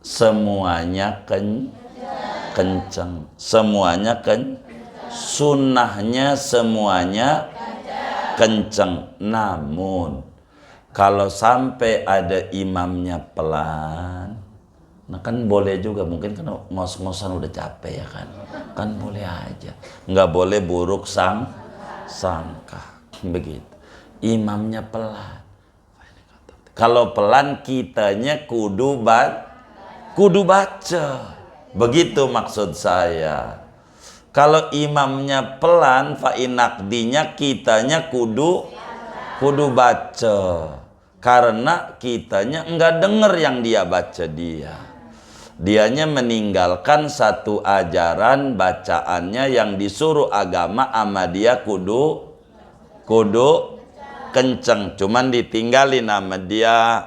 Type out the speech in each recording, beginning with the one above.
semuanya kenceng, semuanya sunnahnya semuanya kenceng. Namun kalau sampai ada imamnya pelan, nah kan boleh juga, mungkin kan ngos-ngosan udah capek ya kan boleh aja, nggak boleh buruk sangka begitu. Imamnya pelan, kalau pelan kitanya kudu baca, begitu maksud saya. Kalau imamnya pelan, fa'inakdinya kitanya kudu baca, karena kitanya enggak denger yang dia baca. Dianya meninggalkan satu ajaran bacaannya yang disuruh agama ama dia kudu kenceng, cuman ditinggalin sama dia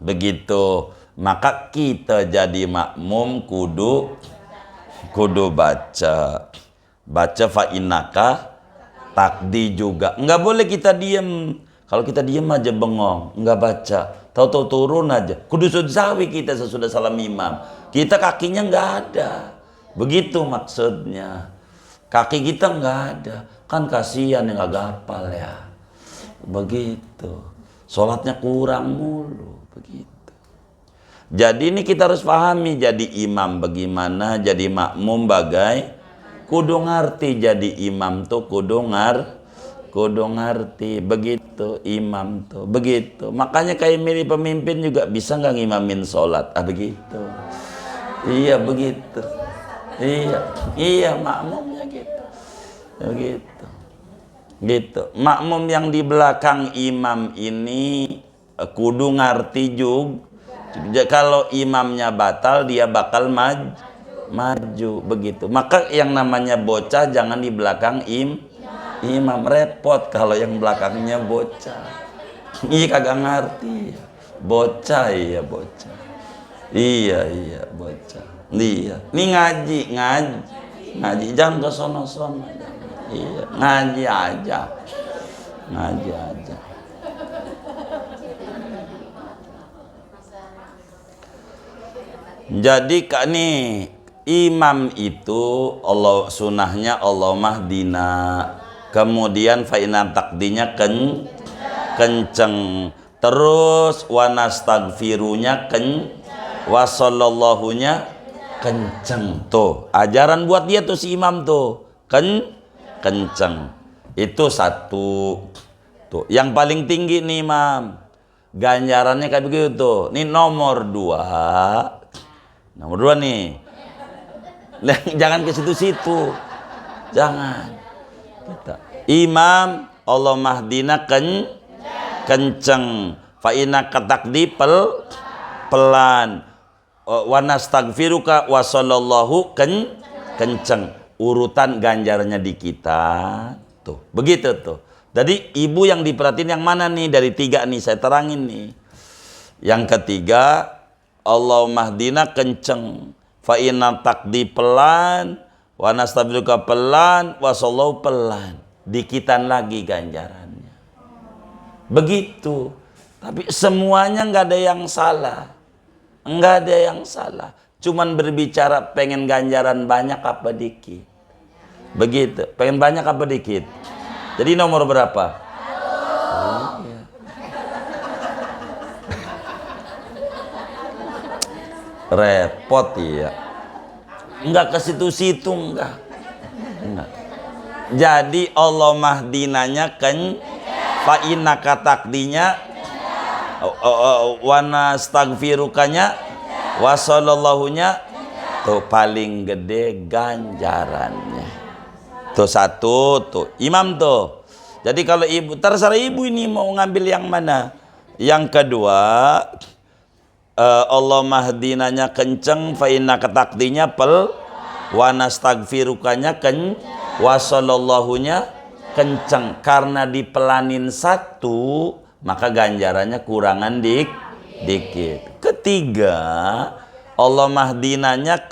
begitu. Maka kita jadi makmum kudu baca fa'inaka takdi juga. Enggak boleh kita diem. Kalau kita diem aja bengong, enggak baca, tahu-tahu turun aja, kudu sujud kita sesudah salam imam, kita kakinya enggak ada, begitu maksudnya. Kaki kita enggak ada, kan kasihan yang enggak hafal ya, begitu. Sholatnya kurang mulu, begitu. Jadi ini kita harus pahami, jadi imam bagaimana, jadi makmum bagai kudu ngerti. Jadi imam tuh kudu ngerti, begitu. Imam tuh begitu. Makanya kayak milih pemimpin juga bisa nggak ngimamin sholat, begitu. Iya begitu. Iya makmumnya gitu, gitu. Makmum yang di belakang imam ini kudu ngerti juga. Kalau imamnya batal, dia bakal maju, begitu. Maka yang namanya bocah jangan di belakang imam, repot kalau yang belakangnya bocah. Iya kagak ngerti. Bocah, iya bocah. Iya bocah. Iya. Ini ngaji, jangan ke sono-sono. Iya, ngaji aja. Jadi kak nih, imam itu Allah sunahnya Allah mahdina, kemudian fa'ina takdinya kenceng, terus wanastagfirunya wasallallahu-nya kenceng. Tuh ajaran buat dia tuh si imam tuh kenceng. Itu satu tuh yang paling tinggi nih imam, ganjarannya kayak begitu. Nih nomor dua nih, jangan ke situ-situ, jangan. Imam Allah mahdina kenceng, fa'ina katakdi pelan, wanastagfiruka wasallallahu kenceng. Urutan ganjarannya di kita tuh, begitu tuh. Jadi ibu yang diperhatiin yang mana nih dari tiga nih, saya terangin nih. Yang ketiga, Allah mahdina kenceng, fa'inna takdi pelan, wa nastabiluka pelan, wa sallallahu pelan. Dikitan lagi ganjarannya. Begitu. Tapi semuanya nggak ada yang salah. Nggak ada yang salah. Cuman berbicara pengen ganjaran banyak apa dikit. Begitu. Pengen banyak apa dikit. Jadi nomor berapa? Repot ya. Enggak ke situ-situ, enggak. Jadi Allah mahdinanya fa innaka takdinya wa nastaghfirukanya wa sallallahunya tuh paling gede ganjarannya. Tuh satu tuh imam tuh. Jadi kalau ibu, terserah ibu ini mau ngambil yang mana. Yang kedua, Allah mahdinanya kenceng, fa inna ketakdinya wa nastaghfirukanya wa sallallahunya kenceng. Karena dipelanin satu, maka ganjarannya kurangan dikit. Ketiga, Allah mahdinanya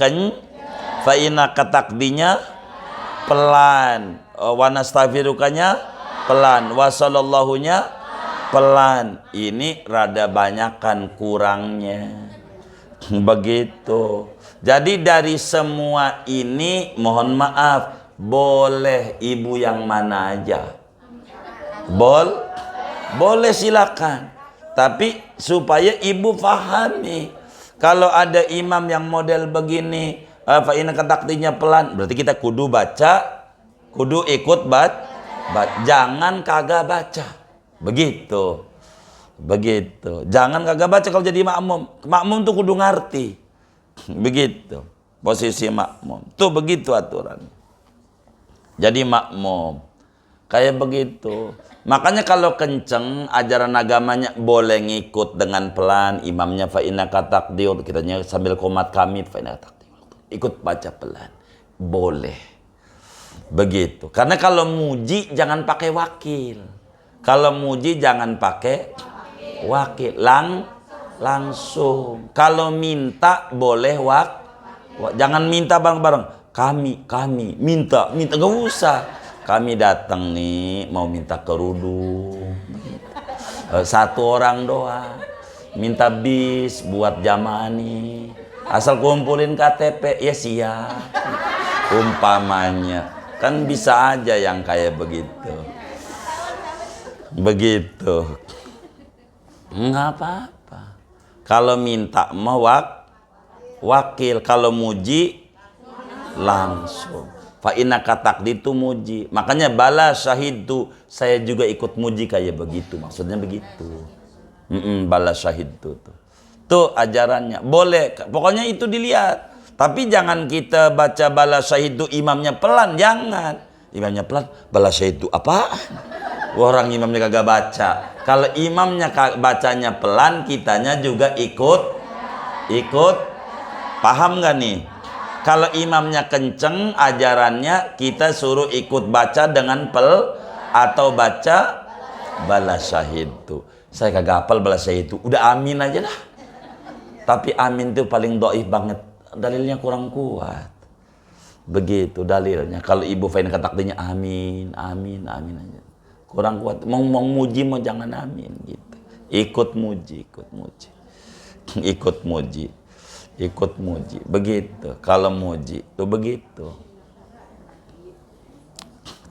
fa inna ketakdinya pelan, wa nastaghfirukanya pelan, wa sallallahunya pelan. Ini rada banyakan kurangnya. Begitu. Jadi dari semua ini mohon maaf, boleh ibu yang mana aja. Boleh silakan. Tapi supaya ibu pahami, kalau ada imam yang model begini, fa inna taktiknya pelan, berarti kita kudu baca, kudu ikut jangan kagak baca. Begitu. Jangan kagak baca kalau jadi makmum. Makmum tuh kudu ngerti. Begitu. Posisi makmum. Tuh begitu aturan. Jadi makmum. Kayak begitu. Makanya kalau kenceng ajaran agamanya boleh ngikut dengan pelan. Imamnya fa inna takdir, kitanya sambil komat kamit fa inna takdir. Ikut baca pelan. Boleh. Begitu. Karena kalau muji jangan pakai wakil. Kalau muji jangan pakai wakil. Langsung. Kalau minta boleh jangan minta bareng-bareng. Kami minta gak usah. Kami datang nih mau minta kerudung. Satu orang doang. Minta bis buat jamaah nih. Asal kumpulin KTP ya siap. Umpamanya. Kan bisa aja yang kayak begitu. Begitu. Nggak apa-apa. Kalau minta mau wakil. Kalau muji langsung. Fa inna takdir itu muji. Makanya bala syahid tuh saya juga ikut muji kayak begitu. Maksudnya begitu. Bala syahid tuh. Tuh ajarannya. Boleh. Pokoknya itu dilihat. Tapi jangan kita baca bala syahid itu imamnya pelan. Jangan. Imamnya pelan. Bala syahid itu apaan? Orang imamnya kagak baca. Kalau imamnya bacanya pelan, kitanya juga ikut. Paham gak nih? Kalau imamnya kenceng ajarannya, kita suruh ikut baca dengan atau baca bala syahid itu. Saya kagak hafal bala syahid itu. Udah amin aja dah. Tapi amin itu paling dhaif banget. Dalilnya kurang kuat. Begitu dalilnya. Kalau ibu fain takdirnya amin aja. Kurang kuat. Mau muji mau jangan amin gitu. Ikut muji. Begitu. Kalau muji tuh begitu.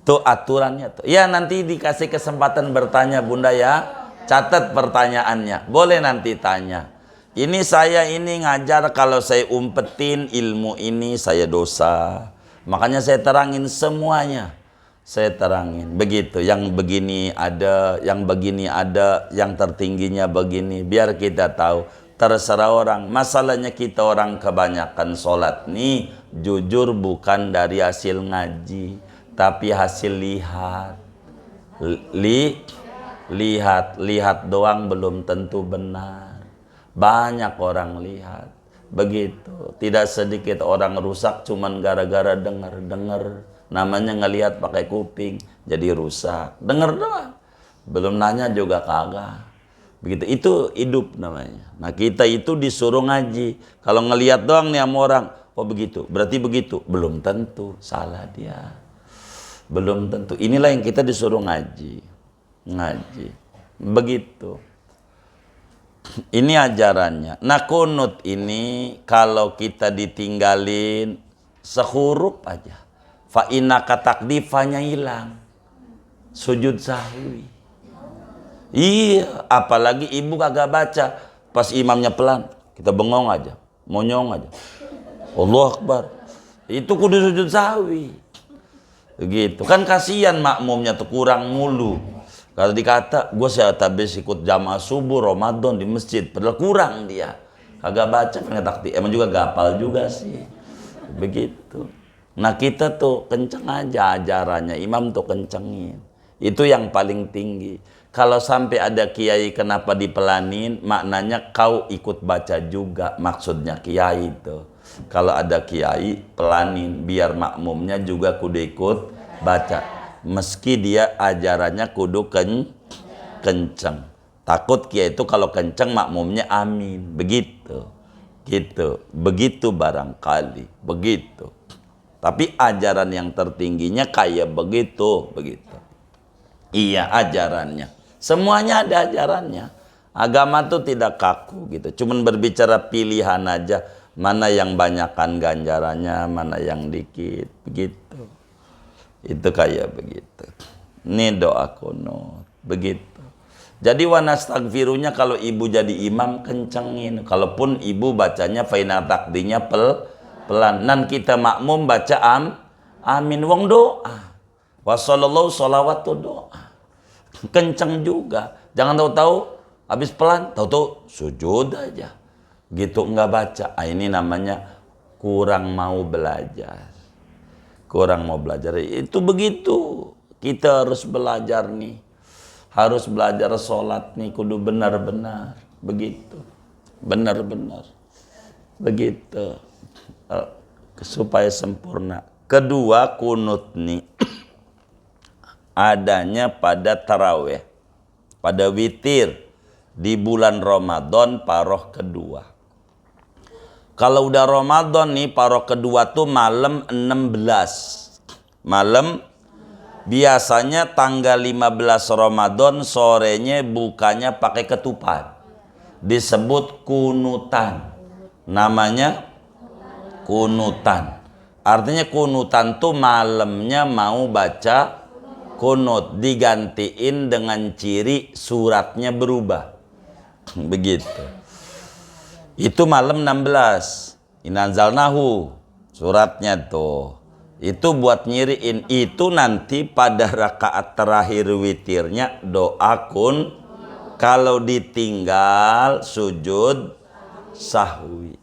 Tuh aturannya tuh. Ya nanti dikasih kesempatan bertanya Bunda ya. Catat pertanyaannya. Boleh nanti tanya. Ini saya ngajar, kalau saya umpetin ilmu ini saya dosa. Makanya saya terangin semuanya. Saya terangin. Begitu. Yang begini ada, yang begini ada, yang tertingginya begini. Biar kita tahu. Terserah orang. Masalahnya kita orang kebanyakan sholat nih jujur bukan dari hasil ngaji, tapi hasil lihat. Lihat doang belum tentu benar. Banyak orang lihat. Begitu. Tidak sedikit orang rusak cuman gara-gara dengar. Namanya ngelihat pakai kuping jadi rusak. Dengar doang. Belum nanya juga kagak. Begitu, itu hidup namanya. Nah kita itu disuruh ngaji. Kalau ngelihat doang nih sama orang, oh begitu, berarti begitu. Belum tentu, salah dia. Belum tentu. Inilah yang kita disuruh ngaji. Begitu. Ini ajarannya. Nah kunut ini kalau kita ditinggalin sehuruf aja. Fa inna takdifanya hilang. Sujud sahwi. Iya, apalagi ibu kagak baca. Pas imamnya pelan, kita bengong aja, monyong aja. Allahu Akbar. Itu kudu sujud sahwi. Begitu. Kan kasihan makmumnya tuh kurang mulu. Kalau dikata, gue habis ikut jamaah subuh Ramadan di masjid, padahal kurang dia. Kagak baca, takdir. Emang juga gapal juga sih. Begitu. Nah kita tuh kenceng aja ajarannya, imam tuh kencengin. Itu yang paling tinggi. Kalau sampai ada kiai kenapa dipelanin, maknanya kau ikut baca juga, maksudnya kiai itu. Kalau ada kiai pelanin, biar makmumnya juga kudu ikut baca. Meski dia ajarannya kudu kenceng. Takut kiai itu kalau kenceng makmumnya amin, begitu. Begitu barangkali, begitu. Tapi ajaran yang tertingginya kayak begitu. Iya ajarannya. Semuanya ada ajarannya. Agama tuh tidak kaku gitu. Cuman berbicara pilihan aja, mana yang banyakkan ganjarannya, mana yang dikit, begitu. Itu kayak begitu. Ini doa kunut, begitu. Jadi wanastagfirunya kalau ibu jadi imam kencengin. Kalaupun ibu bacanya faina takdinya pelan. Dan kita makmum baca amin. Wong doa. Wassallallahu sholawat tuh doa. Kenceng juga. Jangan tahu-tahu habis pelan, tahu-tahu sujud aja. Gitu nggak baca. Ini namanya kurang mau belajar. Kurang mau belajar. Itu begitu. Kita harus belajar nih. Harus belajar sholat nih kudu benar-benar begitu, benar-benar begitu supaya sempurna. Kedua, kunut nih adanya pada taraweh, pada witir di bulan Ramadan paroh kedua. Kalau udah Ramadan nih paroh kedua tuh malam 16, malam. Biasanya tanggal 15 Ramadan sorenya bukanya pakai ketupat. Disebut kunutan. Namanya kunutan. Artinya kunutan tuh malamnya mau baca kunut. Digantiin dengan ciri suratnya berubah. Begitu. Itu malam 16. Inanzalnahu. Suratnya tuh. Itu buat nyiriin. Itu nanti pada rakaat terakhir witirnya doa kun. Kalau ditinggal sujud sahwi.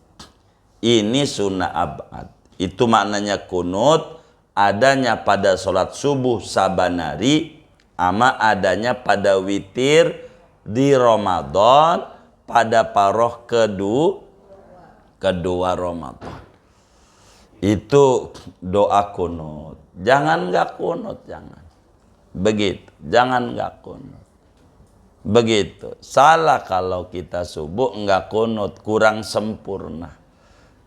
Ini sunnah abad. Itu maknanya kunut. Adanya pada sholat subuh sabanari. Ama adanya pada witir di Ramadan. Pada paroh kedua Ramadan. Itu doa kunut. Jangan nggak kunut, jangan. Begitu, jangan nggak kunut. Begitu. Salah kalau kita subuh nggak kunut, kurang sempurna.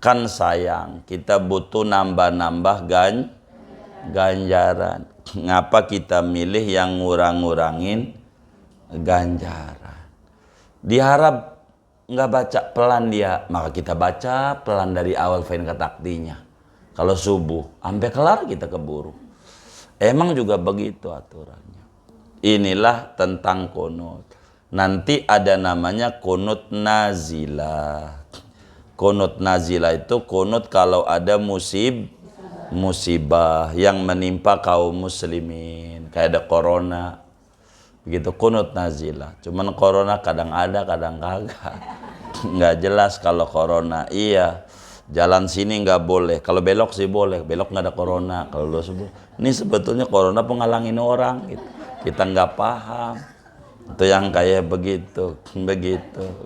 Kan sayang, kita butuh nambah-nambah ganjaran. Ngapa kita milih yang ngurang-ngurangin ganjaran? Diharap nggak baca pelan dia, maka kita baca pelan dari awal fain katakdinya. Kalau subuh, sampai kelar kita keburu. Emang juga begitu aturannya. Inilah tentang kunut. Nanti ada namanya kunut nazilah. Kunut nazilah itu kunut kalau ada musibah yang menimpa kaum muslimin. Kayak ada corona. Begitu kunut nazilah. Cuman corona kadang ada, kadang kagak. Nggak jelas kalau corona. Iya. Jalan sini nggak boleh, kalau belok sih boleh, belok nggak ada corona. Kalau lu ini sebetulnya corona penghalangin orang, gitu. Kita nggak paham. Itu yang kayak begitu,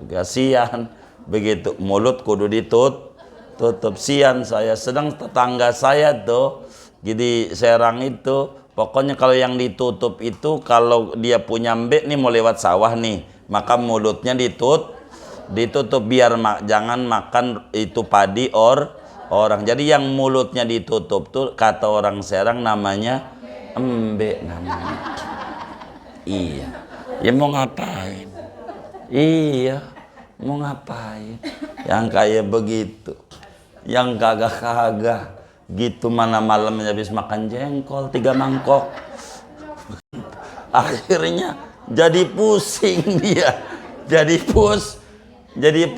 kasihan, begitu. Mulut kudu tutup. Sian saya, sedang tetangga saya tuh, jadi Serang itu, pokoknya kalau yang ditutup itu kalau dia punya mbek nih mau lewat sawah nih, maka mulutnya ditutup biar jangan makan itu padi orang. Jadi yang mulutnya ditutup tuh kata orang Serang namanya embek namanya. Iya. Ya mau ngapain? Iya, mau ngapain? Yang kayak begitu. Yang kagak gitu mana malamnya habis makan jengkol 3 mangkok. Akhirnya jadi pusing dia. Jadi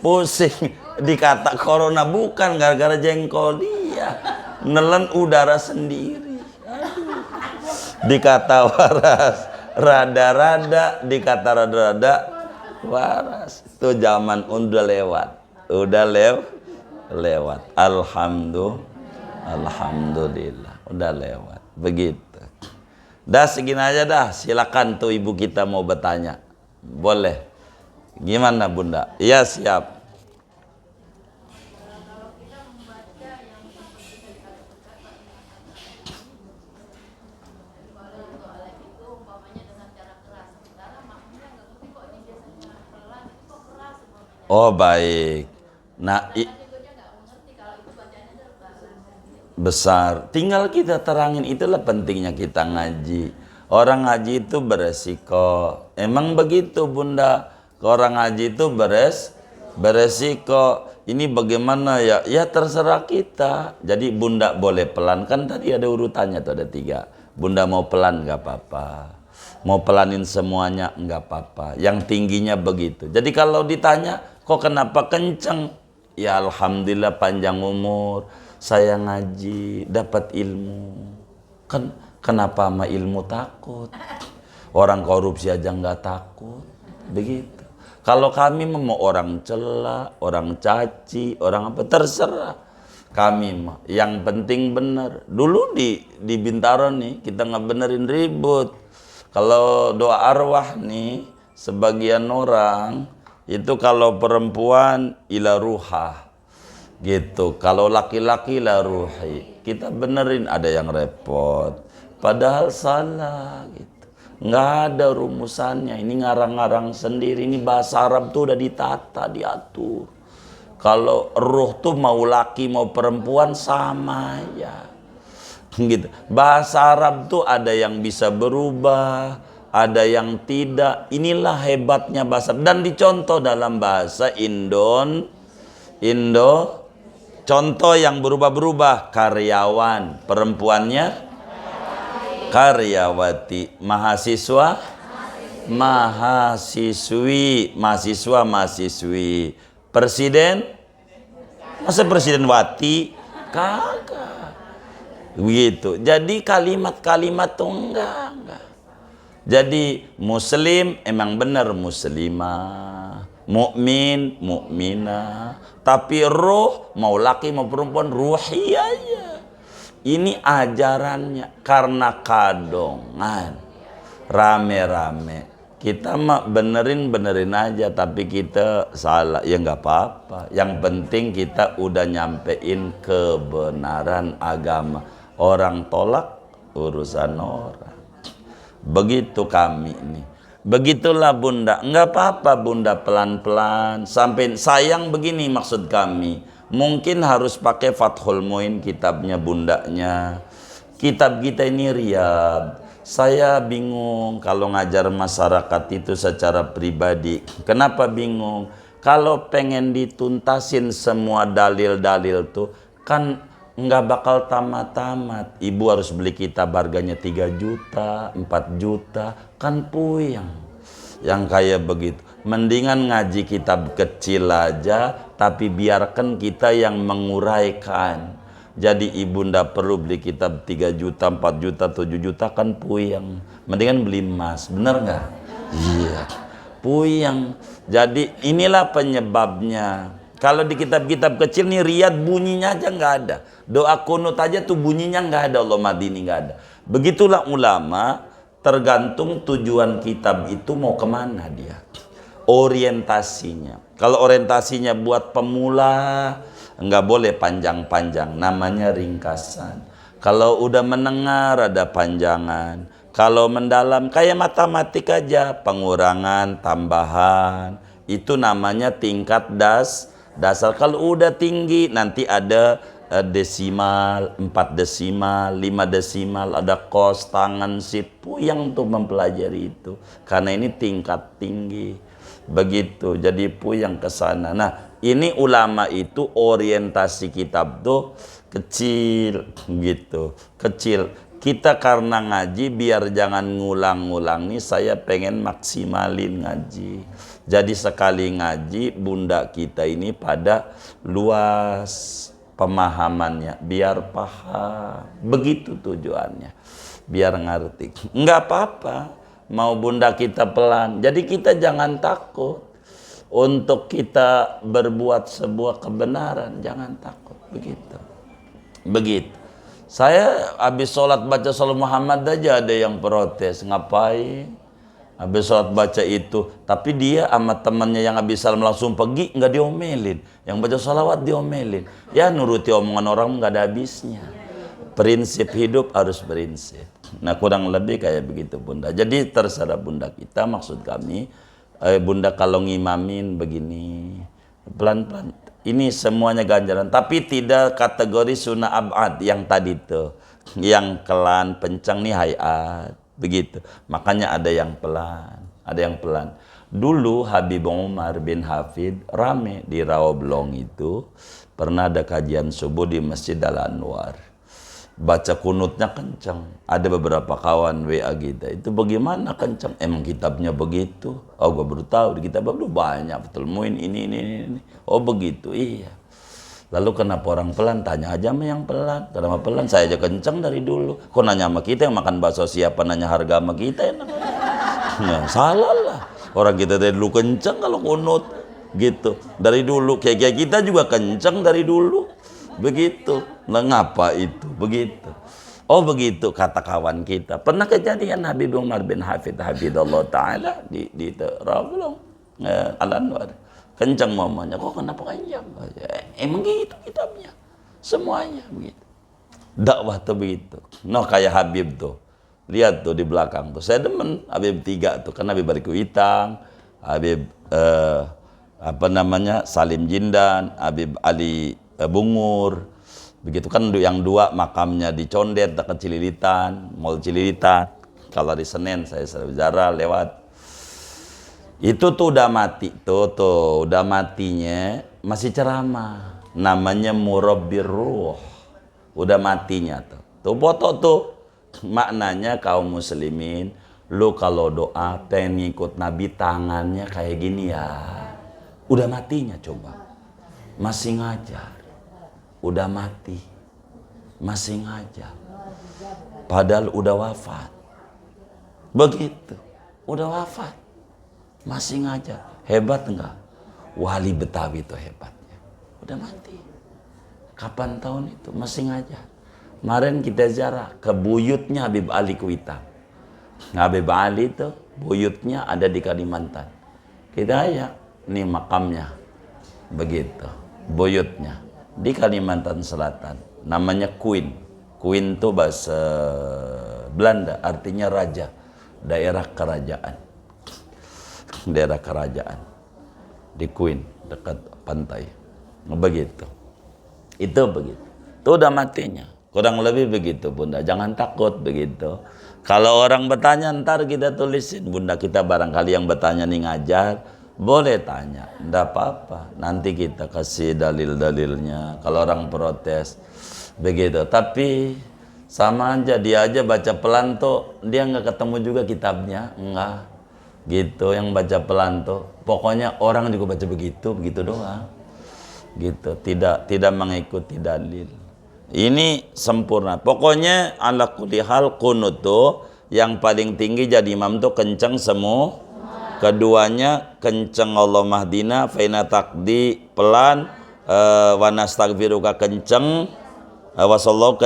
pusing, dikata corona bukan gara-gara jengkol dia, nelen udara sendiri. Aduh. Dikata waras rada-rada, dikata rada-rada waras. Itu zaman udah lewat. Alhamdulillah udah lewat. Begitu. Dah segini aja dah. Silakan tuh ibu kita mau bertanya, boleh. Gimana Bunda? Iya siap. Oh baik. Nah besar. Tinggal kita terangin, itulah pentingnya kita ngaji. Orang ngaji itu beresiko. Emang begitu bunda, orang ngaji itu beresiko. Ini bagaimana ya? Ya terserah kita. Jadi bunda boleh pelan, kan tadi ada urutannya tuh, ada 3. Bunda mau pelan nggak apa-apa, mau pelanin semuanya nggak apa-apa, yang tingginya begitu. Jadi kalau ditanya kok kenapa kenceng, ya alhamdulillah panjang umur, saya ngaji dapat ilmu. Kan kenapa sama ilmu takut? Orang korupsi aja nggak takut, begitu. Kalau kami mau orang cela, orang caci, orang apa, terserah. Kami mah yang penting benar. Dulu di Bintaro nih kita nggak benerin ribut. Kalau doa arwah nih, sebagian orang itu kalau perempuan ila ruhah gitu, kalau laki-laki ila ruhi. Kita benerin, ada yang repot. Padahal salah gitu. Nggak ada rumusannya, ini ngarang-ngarang sendiri. Ini bahasa Arab tuh udah ditata, diatur. Kalau ruh tuh mau laki mau perempuan sama ya gitu. Bahasa Arab tuh ada yang bisa berubah, ada yang tidak. Inilah hebatnya bahasa, dan dicontoh dalam bahasa Indo. Contoh yang berubah-berubah, karyawan, perempuannya karyawati, mahasiswa mahasiswi, mahasiswa mahasiswi, presiden masa presiden wati, kagak begitu. Jadi kalimat-kalimat tuh enggak. Jadi muslim emang benar muslimah, mukmin mukminah, tapi ruh mau laki mau perempuan ruhi aja. Ini ajarannya, karena kadongan rame-rame kita mah benerin aja, tapi kita salah ya nggak apa-apa. Yang penting kita udah nyampein kebenaran agama. Orang tolak urusan orang. Begitu kami ini. Begitulah bunda, nggak apa-apa bunda, pelan-pelan sampai sayang begini maksud kami. Mungkin harus pakai Fathul Muin kitabnya bundanya. Kitab kita ini Riyadh. Saya bingung kalau ngajar masyarakat itu secara pribadi. Kenapa bingung? Kalau pengen dituntasin semua dalil-dalil tuh kan nggak bakal tamat-tamat. Ibu harus beli kitab harganya 3 juta, 4 juta, kan puyeng. Yang kayak begitu. Mendingan ngaji kitab kecil aja, tapi biarkan kita yang menguraikan. Jadi ibu ndak perlu beli kitab 3 juta, 4 juta, 7 juta, kan puyeng. Mendingan beli emas, bener nggak? Iya, puyeng. Jadi inilah penyebabnya. Kalau di kitab-kitab kecil nih Riyadh bunyinya aja nggak ada. Doa kunut aja tuh bunyinya nggak ada, Allah Madini nggak ada. Begitulah ulama, tergantung tujuan kitab itu mau kemana dia. Orientasinya. Kalau orientasinya buat pemula, nggak boleh panjang-panjang, namanya ringkasan. Kalau udah mendengar ada panjangan. Kalau mendalam kayak matematik aja, pengurangan, tambahan, itu namanya tingkat dasar. Kalau udah tinggi nanti ada desimal, 4 desimal, 5 desimal, ada kos, tangan, sit, puyeng tuh mempelajari itu. Karena ini tingkat tinggi. Begitu, jadi puyeng ke sana. Nah, ini ulama itu orientasi kitab tuh kecil gitu, kecil. Kita karena ngaji biar jangan ngulang-ngulang nih, saya pengen maksimalin ngaji. Jadi sekali ngaji bunda kita ini pada luas pemahamannya, biar paham. Begitu tujuannya, biar ngerti. Enggak apa-apa mau bunda kita pelan. Jadi kita jangan takut untuk kita berbuat sebuah kebenaran, jangan takut. Begitu. Saya habis sholat baca Salam Muhammad aja ada yang protes, ngapain habis sholat baca itu, tapi dia sama temannya yang habis salam langsung pergi, nggak diomelin. Yang baca sholawat diomelin. Ya nuruti omongan orang nggak ada habisnya. Prinsip hidup harus prinsip. Nah kurang lebih kayak begitu bunda. Jadi terserah bunda kita, maksud kami bunda kalau ngimamin begini pelan-pelan, ini semuanya ganjaran, tapi tidak kategori sunnah abad yang tadi tuh, yang kelan pencang nih hayat begitu. Makanya ada yang pelan, ada yang pelan. Dulu Habib Umar bin Hafid rame di Rawablong itu, pernah ada kajian subuh di Masjid Al-Anwar. Baca kunutnya kencang. Ada beberapa kawan WA kita, itu bagaimana kencang? Emang kitabnya begitu? Oh, gua baru tahu di kitab lu banyak betul muin ini. Oh begitu, iya. Lalu kenapa orang pelan? Tanya aja sama yang pelan. Kenapa pelan? Saya aja kencang dari dulu. Kok nanya sama kita yang makan bakso siapa nanya harga sama kita enak? Ya, salah lah. Orang kita dari dulu kencang kalau kunut gitu. Dari dulu kayak kita juga kencang dari dulu. Begitu. Nah, ngapa itu? Begitu. Oh begitu kata kawan kita. Pernah kejadian Habib Umar bin Hafid Hafidallah Ta'ala di Rawablong Al-Anwar. Kencang mamanya. Kok kenapa kencang? Emang gitu kitabnya. Semuanya begitu. Dakwah tuh begitu. No kayak Habib tuh. Lihat tuh di belakang tuh. Saya demen Habib 3 tuh. Karena Habib Bariku Itang, Habib Salim Jindan, Habib Ali Bungur. Begitu kan yang 2 makamnya di Condet dekat Cililitan, Mall Cililitan. Kalau di Senen saya bicara lewat. Itu tuh udah mati tuh udah matinya masih ceramah. Namanya Murabbir Ruh. Udah matinya tuh. Tuh foto tuh. Maknanya kaum muslimin, lu kalau doa pengen ngikut Nabi tangannya kayak gini ya. Udah matinya coba. Masih ngajar. Udah mati. Masih ngajar. Padahal udah wafat. Begitu. Udah wafat. Masih ngajar. Hebat enggak? Wali Betawi itu hebatnya. Udah mati. Kapan tahun itu? Masih ngajar. Kemarin kita ziarah ke buyutnya Habib Ali Kuitang. Habib Ali itu buyutnya ada di Kalimantan. Kita aja, ini makamnya. Begitu. Buyutnya. Di Kalimantan Selatan. Namanya Queen. Queen itu bahasa Belanda. Artinya raja. Daerah kerajaan. Daerah kerajaan. Di Queen. Dekat pantai. Begitu. Itu begitu. Itu udah matinya. Kurang lebih begitu Bunda, jangan takut begitu. Kalau orang bertanya ntar kita tulisin, Bunda kita barangkali yang bertanya nih ngajar, boleh tanya, ndak apa-apa. Nanti kita kasih dalil-dalilnya. Kalau orang protes, begitu. Tapi sama aja, dia aja baca pelan tuh, dia nggak ketemu juga kitabnya, enggak. Gitu, yang baca pelan tuh, pokoknya orang juga baca begitu doang. Gitu, tidak mengikuti dalil. Ini sempurna. Pokoknya ala kulli hal kunut tuh yang paling tinggi jadi imam tuh kenceng semua. Keduanya kenceng Allah mahdina, faina takdi pelan, wa nastaghfiruka kenceng, wa sallallahu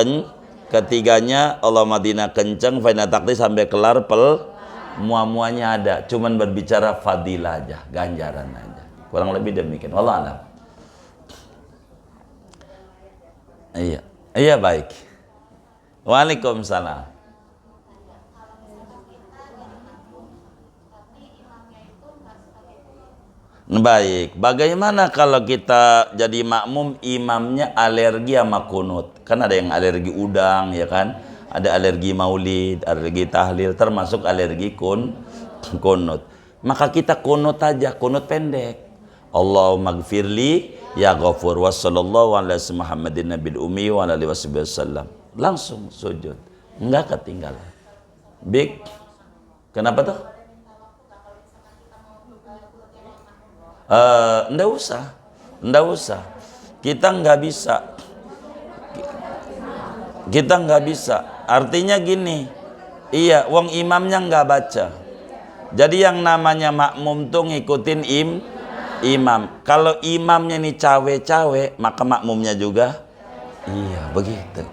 ketiganya Allah mahdina kenceng, faina takdi sampai kelar muamuanya ada. Cuman berbicara fadilah aja, ganjaran aja. Kurang lebih demikian. Wallah alam. Iya baik. Waalaikumsalam. Baik. Bagaimana kalau kita jadi makmum imamnya alergi sama kunut? Kan ada yang alergi udang ya kan? Ada alergi maulid, alergi tahlil, termasuk alergi kunut. Maka kita kunut aja, kunut pendek. Allahumma gfirli ya ghafur wa sallallahu ala Muhammadin nabil ummi wa ala alihi wasallam. Langsung sujud, enggak ketinggalan. Big. Kenapa tuh? Enggak usah. Kita nggak bisa. Artinya gini, iya, wong imamnya nggak baca. Jadi yang namanya makmum tuh ngikutin imam. Kalau imamnya ini cawe-cawe, maka makmumnya juga iya, begitu.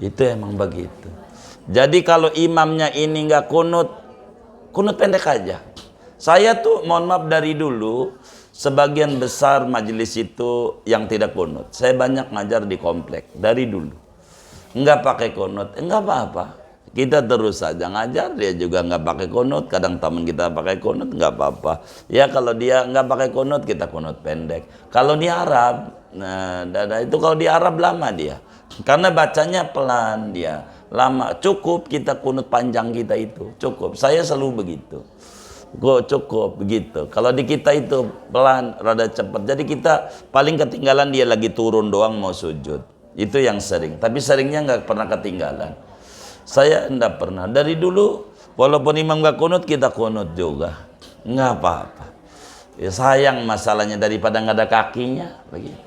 Itu emang begitu. Jadi kalau imamnya ini nggak kunut pendek aja. Saya tuh mohon maaf dari dulu, sebagian besar majelis itu yang tidak kunut. Saya banyak ngajar di komplek dari dulu. Nggak pakai kunut, nggak apa-apa. Kita terus saja ngajar, dia juga nggak pakai kunut. Kadang teman kita pakai kunut, nggak apa-apa. Ya kalau dia nggak pakai kunut, kita kunut pendek. Kalau di Arab, nah itu kalau di Arab lama dia. Karena bacanya pelan dia. lama. Cukup kita kunut panjang kita itu, cukup. Saya selalu begitu. Kok cukup begitu. Kalau di kita itu pelan, rada cepat. Jadi kita paling ketinggalan dia lagi turun doang mau sujud. Itu yang sering. Tapi seringnya nggak pernah ketinggalan. Saya enggak pernah. Dari dulu walaupun imam nggak kunut, kita kunut juga. Nggak apa-apa. Ya, sayang masalahnya daripada nggak ada kakinya begitu.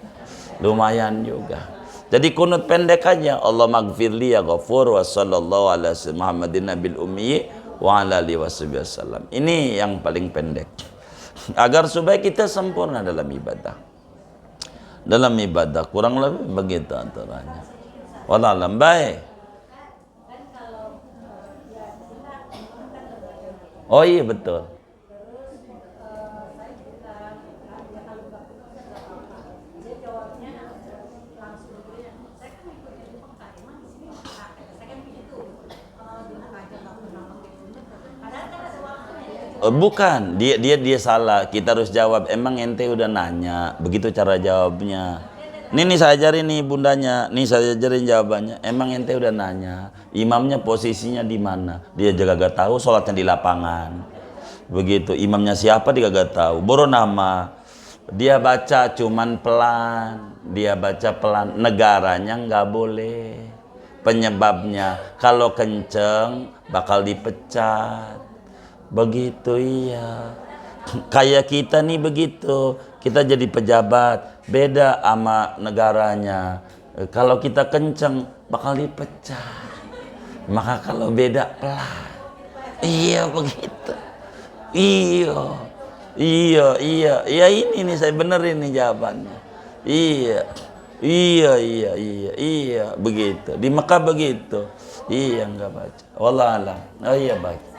Lumayan juga. Jadi kunut pendek aja. Allah maghfirli ya ghafur wa sallallahu ala Muhammadin nabil ummi wa ala alihi wasallam. Ini yang paling pendek. Agar supaya kita sempurna dalam ibadah. Dalam ibadah kurang lebih begitu antaranya. Wallahu a'lam. Baik. Oh iya betul. Bukan, dia salah. Kita harus jawab. Emang ente udah nanya, begitu cara jawabnya. Nih saya ajarin nih bundanya, nih saya ajarin jawabannya. Emang ente udah nanya, imamnya posisinya di mana? Dia juga gak tahu, sholatnya di lapangan. Begitu, imamnya siapa dia gak tahu. Baru nama, dia baca cuman pelan, dia baca pelan. Negaranya nggak boleh. Penyebabnya, kalau kenceng bakal dipecat. Begitu iya. Kayak kita nih begitu. Kita jadi pejabat, beda sama negaranya. Kalau kita kenceng bakal dipecat. Maka kalau beda pelan. Iya begitu. Iya. Iya ini nih saya benerin nih jawabannya. Iya. Begitu. Di Mekah begitu. Iya enggak baca. Wallah alam. Oh iya baik.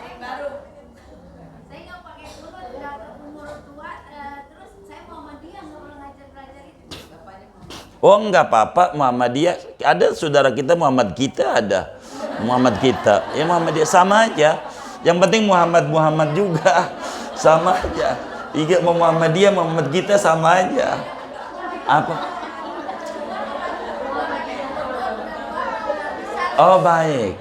Oh enggak apa-apa, Muhammadiyah ada, saudara kita Muhammad kita ada. Muhammad kita, ya Muhammadiyah sama aja. Yang penting Muhammad juga. Sama aja. Iya Muhammadiyah, Muhammad kita sama aja. Apa? Oh baik,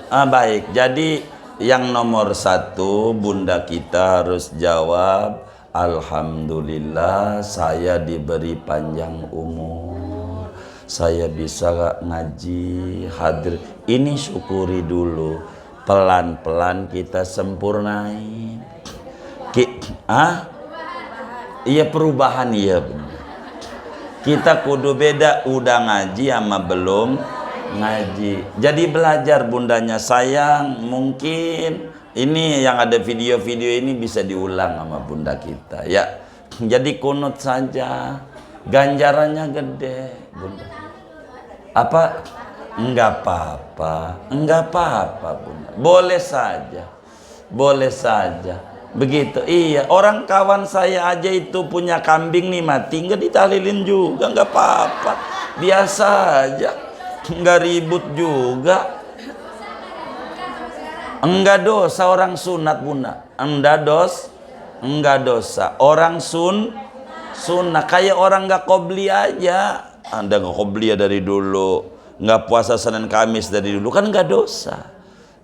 baik. Jadi yang nomor satu bunda kita harus jawab, alhamdulillah saya diberi panjang umur, saya bisa ngaji, hadir. Ini syukuri dulu, pelan-pelan kita sempurnain. Iya perubahan, iya benar. Kita kudu beda udah ngaji sama belum ngaji. Jadi belajar bundanya, sayang mungkin ini yang ada video-video ini bisa diulang sama bunda kita ya. Jadi kunut saja, ganjarannya gede bunda. Apa? Enggak apa-apa bunda. Boleh saja. Begitu. Iya, orang kawan saya aja itu punya kambing nih mati, enggak ditahlilin juga, enggak apa-apa. Biasa aja. Enggak ribut juga. Enggak dosa orang sunat bunda. Enggak dosa. Orang sunnah kayak orang enggak qobli aja. Anda enggak qobli ya dari dulu, enggak puasa Senin Kamis dari dulu kan enggak dosa.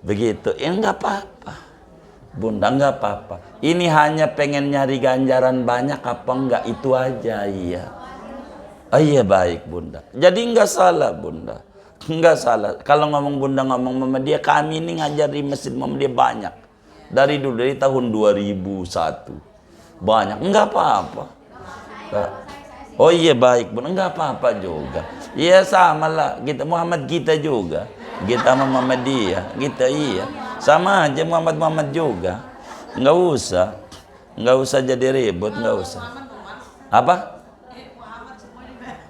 Begitu. Ya enggak apa-apa. Bunda enggak apa-apa. Ini hanya pengen nyari ganjaran banyak apa enggak, itu aja. Iya. Oh iya baik bunda. Jadi enggak salah bunda. Enggak salah. Kalau ngomong bunda ngomong mama dia, kami ini ngajar di masjid mama dia banyak. Dari dulu, dari tahun 2001. Banyak. Enggak apa-apa. Oh iya baik bunda. Enggak apa-apa juga. Iya sama lah. Kita Muhammad kita juga. Kita sama mama dia. Kita iya. Sama aja Muhammad juga. Enggak usah jadi ribut. Enggak usah. Apa?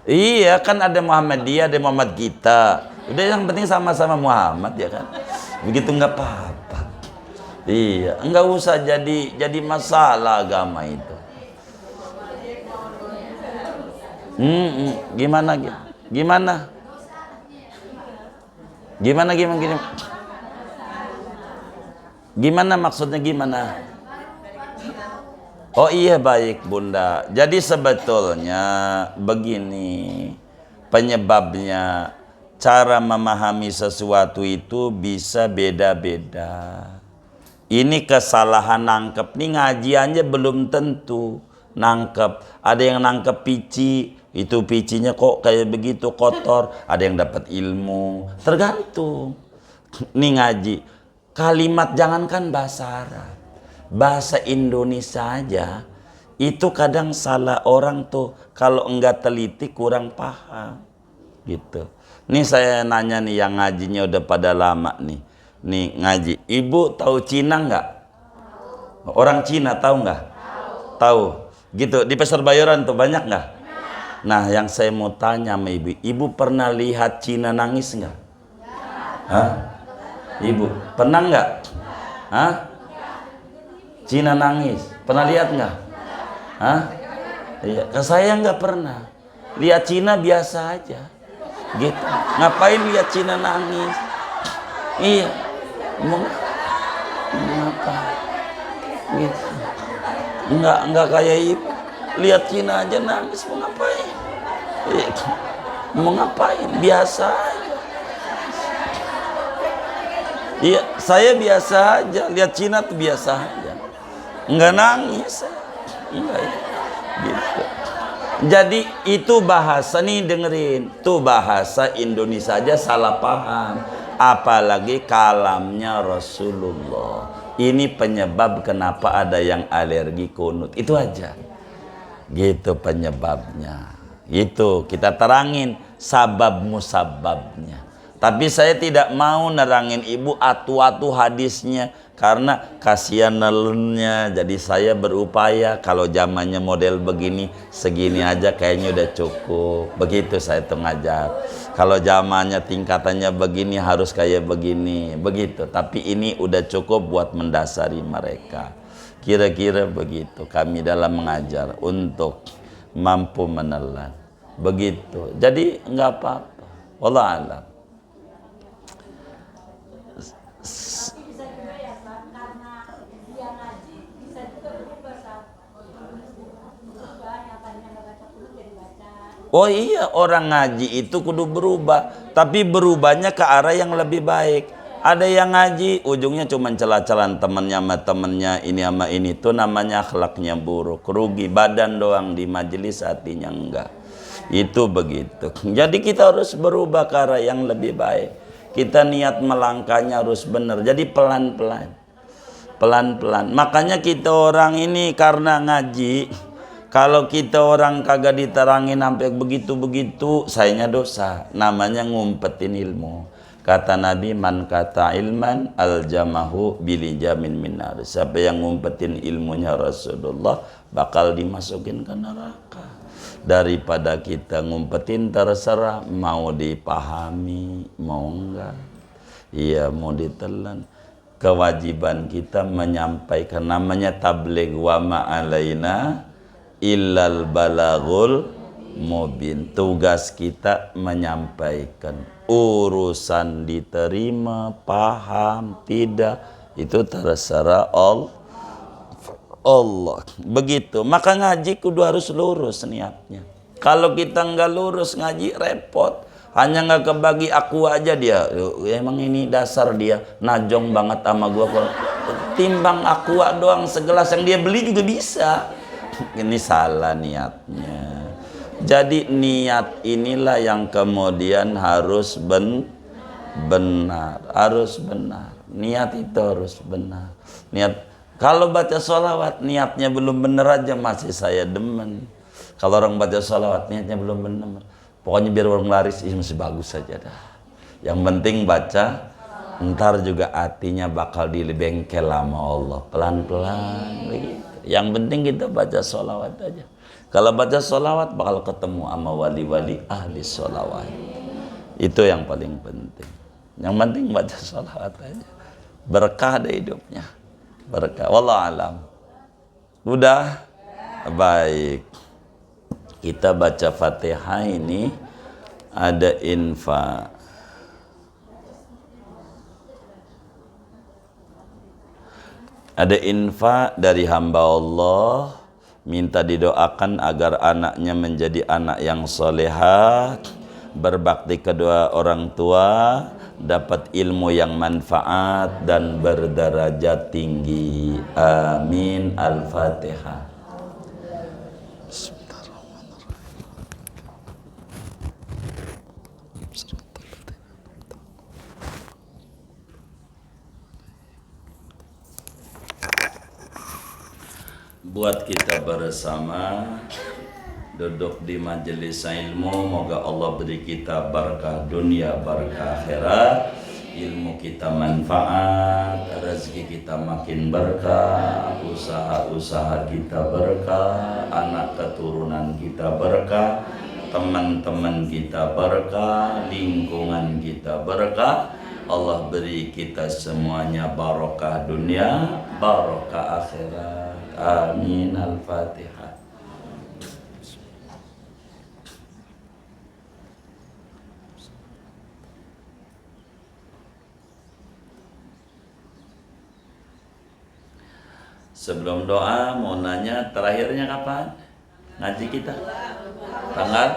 Iya kan ada Muhammadiyah, ada Muhammad kita. Udah yang penting sama-sama Muhammad ya kan. Begitu enggak apa-apa. Iya, enggak usah jadi masalah agama itu. Gimana? Gimana maksudnya gimana? Oh iya baik bunda. Jadi sebetulnya begini penyebabnya cara memahami sesuatu itu bisa beda-beda. Ini kesalahan nangkep nih, ngaji aja belum tentu nangkep. Ada yang nangkep pici, itu picinya kok kayak begitu kotor. Ada yang dapat ilmu, tergantung. Nih ngaji, kalimat jangankan bahasa Arab, bahasa Indonesia aja itu kadang salah orang tuh kalau enggak teliti kurang paham gitu. Nih saya nanya nih yang ngajinya udah pada lama nih ngaji, ibu tahu Cina nggak? Orang Cina tahu nggak? Tahu gitu. Di Pasar Bayoran tuh banyak nggak? Nah yang saya mau tanya sama ibu pernah lihat Cina nangis nggak? Hah? Ibu pernah nggak? Hah? Cina nangis pernah lihat nggak? Hah? Iya, saya nggak pernah lihat Cina, biasa aja gitu. Ngapain lihat Cina nangis? Iya, mau ngapa? Gitu. Enggak kayak ibu lihat Cina aja nangis, mau ngapain? Iya. Mau ngapain? Biasa aja. Iya, saya biasa aja lihat Cina tuh, biasa aja, enggak nangis. Enggak ya. Gitu. Jadi itu bahasa nih, dengerin, tuh bahasa Indonesia aja salah paham, apalagi kalamnya Rasulullah. Ini penyebab kenapa ada yang alergi kunut, itu aja. Gitu penyebabnya. Itu kita terangin sabab musababnya. Tapi saya tidak mau nerangin ibu atu-atu hadisnya karena kasihan nelennya. Jadi saya berupaya kalau zamannya model begini, segini aja kayaknya udah cukup. Begitu saya tuh ngajar. Kalau zamannya tingkatannya begini harus kayak begini, begitu. Tapi ini udah cukup buat mendasari mereka. Kira-kira begitu kami dalam mengajar untuk mampu menelan. Begitu. Jadi nggak apa-apa. Wallah alam. Oh iya, orang ngaji itu kudu berubah, tapi berubahnya ke arah yang lebih baik. Ada yang ngaji ujungnya cuma celah-celahan temennya sama temennya, ini sama ini, tuh namanya akhlaknya buruk, rugi badan doang di majelis, hatinya enggak. Itu begitu. Jadi kita harus berubah ke arah yang lebih baik. Kita niat melangkahnya harus benar. Jadi pelan-pelan. Pelan-pelan. Makanya kita orang ini karena ngaji, kalau kita orang kagak diterangin sampai begitu-begitu, sayanya dosa. Namanya ngumpetin ilmu. Kata Nabi, man kata ilman aljamahu bilijamin minar. Siapa yang ngumpetin ilmunya Rasulullah bakal dimasukin ke neraka. Daripada kita ngumpetin terserah, mau dipahami, mau enggak. Iya, mau ditelan. Kewajiban kita menyampaikan, namanya tabligh, wa ma'alaina illal balagul mubin. Tugas kita menyampaikan. Urusan diterima, paham, tidak, itu terserah Allah. Begitu. Maka ngaji kudu harus lurus niatnya. Kalau kita nggak lurus ngaji repot. Hanya nggak kebagi aku aja dia. Emang ini dasar dia najong banget sama gua. Kalau timbang aqua doang segelas yang dia beli juga bisa. Ini salah niatnya. Jadi niat inilah yang kemudian harus benar, harus benar. Niat itu harus benar. Niat. Kalau baca sholawat niatnya belum benar aja masih saya demen. Kalau orang baca sholawat niatnya belum benar, pokoknya biar orang laris ini masih bagus saja dah. Yang penting baca, ntar juga hatinya bakal dilebengkel sama Allah pelan-pelan begitu. Yang penting kita baca sholawat aja. Kalau baca sholawat bakal ketemu sama wali-wali ahli sholawat. Itu yang paling penting. Yang penting baca sholawat aja. Berkah deh hidupnya. Berkah. Wallahu alam. Udah? Baik. Kita baca Fatihah ini ada infak. Ada infak dari hamba Allah, minta didoakan agar anaknya menjadi anak yang solehah, berbakti kedua orang tua, dapat ilmu yang manfaat dan berderajat tinggi. Amin. Al-Fatihah. Buat kita bersama duduk di majelis ilmu, moga Allah beri kita berkah dunia, berkah akhirat, ilmu kita manfaat, rezeki kita makin berkah, usaha-usaha kita berkah, anak keturunan kita berkah, teman-teman kita berkah, lingkungan kita berkah. Allah beri kita semuanya barokah dunia, barokah akhirat. Amin. Al-Fatihah. Sebelum doa mau nanya, terakhirnya kapan ngaji kita? Tanggal?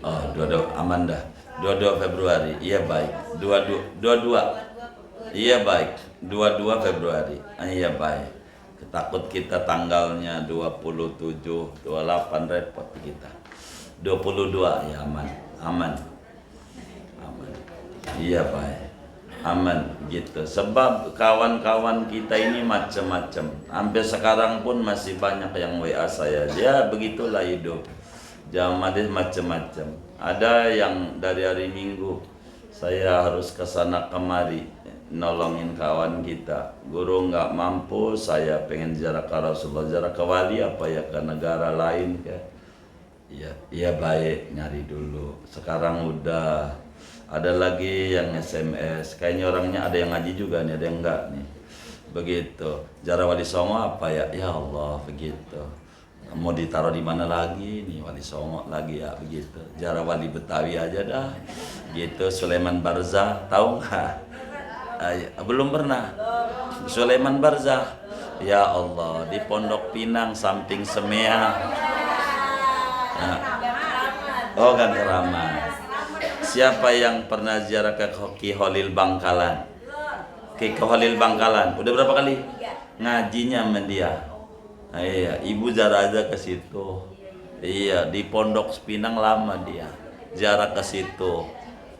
Oh, 22 aman dah. 22 Februari. Iya baik. 22. Iya baik. 22 Februari. Iya baik. Takut kita tanggalnya 27, 28 repot kita. 22 ya aman. Aman. Aman. Iya baik. Aman gitu. Sebab kawan-kawan kita ini macam-macam. Sampai sekarang pun masih banyak yang WA saya. Ya begitulah hidup. Jamaah macam-macam. Ada yang dari hari Minggu saya harus ke sana kemari nolongin kawan kita. Guru nggak mampu, saya pengen ziarah ke Rasulullah, ziarah ke wali apa ya ke negara lain ke. Iya, iya baik nyari dulu. Sekarang udah ada lagi yang SMS. Kayaknya orangnya ada yang ngaji juga nih, ada yang enggak nih. Begitu. Ziarah Wali Songo apa ya? Ya Allah, begitu. Mau ditaruh di mana lagi nih Wali Songo lagi ya begitu. Ziarah Wali Betawi aja dah. Gitu. Sulaiman Barzah, tahu nggak? Belum pernah. Sulaiman Barzah. Ya Allah, di Pondok Pinang samping Semea. Nah. Oh, Gang Keramat. Siapa yang pernah ziarah ke Ki Holil Bangkalan? Ki Holil Bangkalan. Udah berapa kali? Ngajinya sama dia. Nah, iya, ibu ziarah aja ke situ. Iya, di Pondok Pinang lama dia. Ziarah ke situ.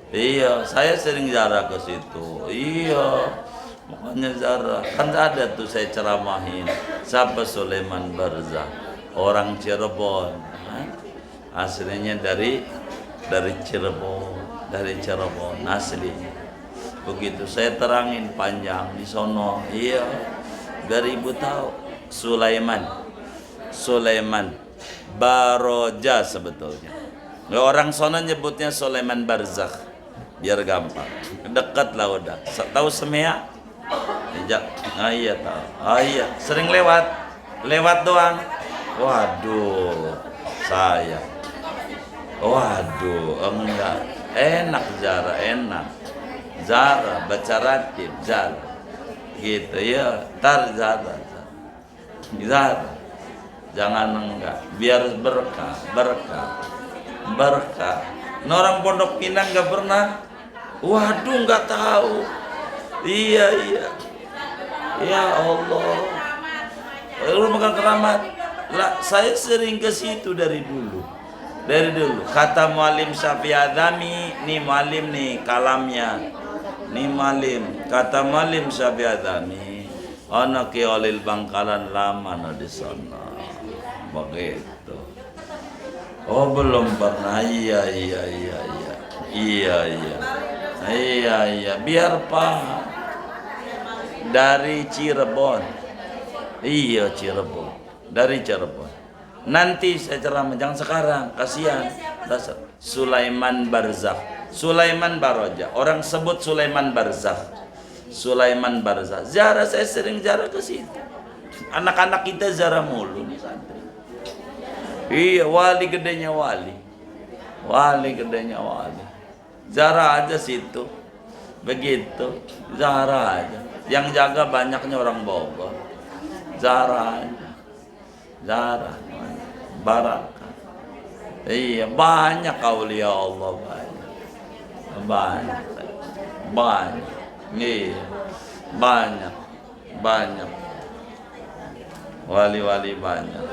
Iya, saya sering ziarah ke situ. Iya, makanya ziarah. Kan ada tuh saya ceramahin. Siapa Sulaiman Barzah? Orang Cirebon. Aslinya dari Cirebon, aslinya. Begitu saya terangin panjang di sono. Iya, biar ibu tahu. Sulaiman Baroja sebetulnya. Orang sono nyebutnya Sulaiman Barzakh biar gampang. Dekat lah udah. Tahu Semea? Iya tahu. Iya, sering lewat doang. Waduh, saya. Waduh, enggak. Enak Zara, enak. Zara baca ratib Zara. Gitu ya, tar Zara. Jangan enggak, biar berkah. Orang Pondok Pinang enggak pernah. Waduh, enggak tahu. Iya. Ya Allah. Lu makan keramat. Lah, saya sering ke situ dari dulu. Kata Muallim Syafi'i Adzami, nih muallim nih kalamnya. Nih muallim, kata Muallim Syafi'i Adzami. Ana Ki Holil Bangkalan lama no di sana. Begitu. Oh, belum pernah. Iya. Biar Pak. Dari Cirebon. Iya, Cirebon. Dari Cirebon. Nanti saya ceramah, jangan sekarang, kasihan. Sulaiman Barzakh, Sulaiman Baroja. Orang sebut Sulaiman Barzakh. Ziarah, saya sering ziarah ke situ. Anak-anak kita ziarah mulu nih santri. Iya, wali gedenya wali. Ziarah aja situ. Begitu, ziarah aja. Yang jaga banyaknya orang Bogor. Ziarah aja. Barakah. Iya, banyak aulia Allah, banyak, banyak, iya, banyak, banyak, wali-wali banyak.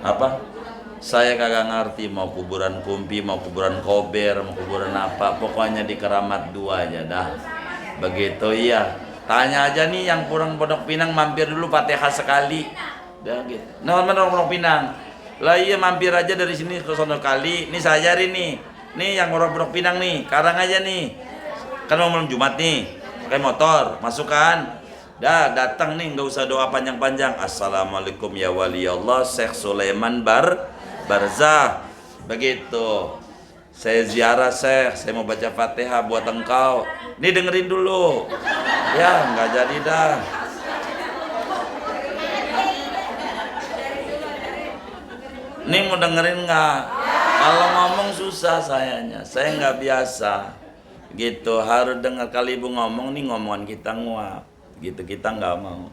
Apa? Saya kagak ngerti mau kuburan Kumpi, mau kuburan Kober, mau kuburan apa, pokoknya di Keramat 2 aja dah. Begitu iya. Tanya aja nih yang kurang Pondok Pinang, mampir dulu Fatihah sekali. Dah gitu. Nah, mana Pondok Pinang? Lah iya, mampir aja dari sini ke sono kali. Nih saya ajarin nih. Nih yang orang Pondok Pinang nih, karang aja nih. Kan mau malam Jumat nih, pakai motor, masukkan. Dah datang nih, nggak usah doa panjang-panjang. Assalamualaikum ya wali Allah Syekh Sulaiman Barzah. Begitu. Saya ziarah Syekh, saya mau baca Fatihah buat engkau. Nih dengerin dulu. Ya, nggak jadi dah. Nih mau dengerin nggak? Kalau ngomong susah sayanya, saya nggak biasa. Gitu, harus dengar kali ibu ngomong nih, ngomongan kita nguap. Gitu, kita nggak mau.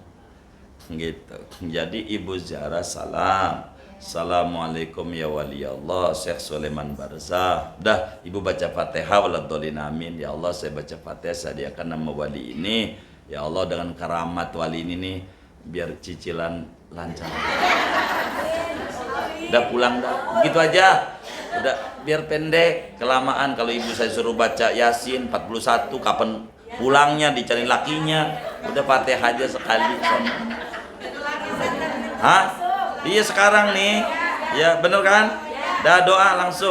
Gitu. Jadi ibu ziarah salam. Assalamualaikum ya wali Allah Syekh Sulaiman Barzah. Dah ibu baca Fatihah waladhdallin amin. Ya Allah, saya baca Fatihah, sediakan nama wali ini. Ya Allah, dengan karamat wali ini nih, biar cicilan lancar. Udah pulang dah, gitu aja. Udah, biar pendek, kelamaan. Kalau ibu saya suruh baca Yasin 41, kapan pulangnya, dicari lakinya. Udah Fatihah aja sekali. Hah? Iya sekarang nih. Ya bener kan? Dah doa langsung.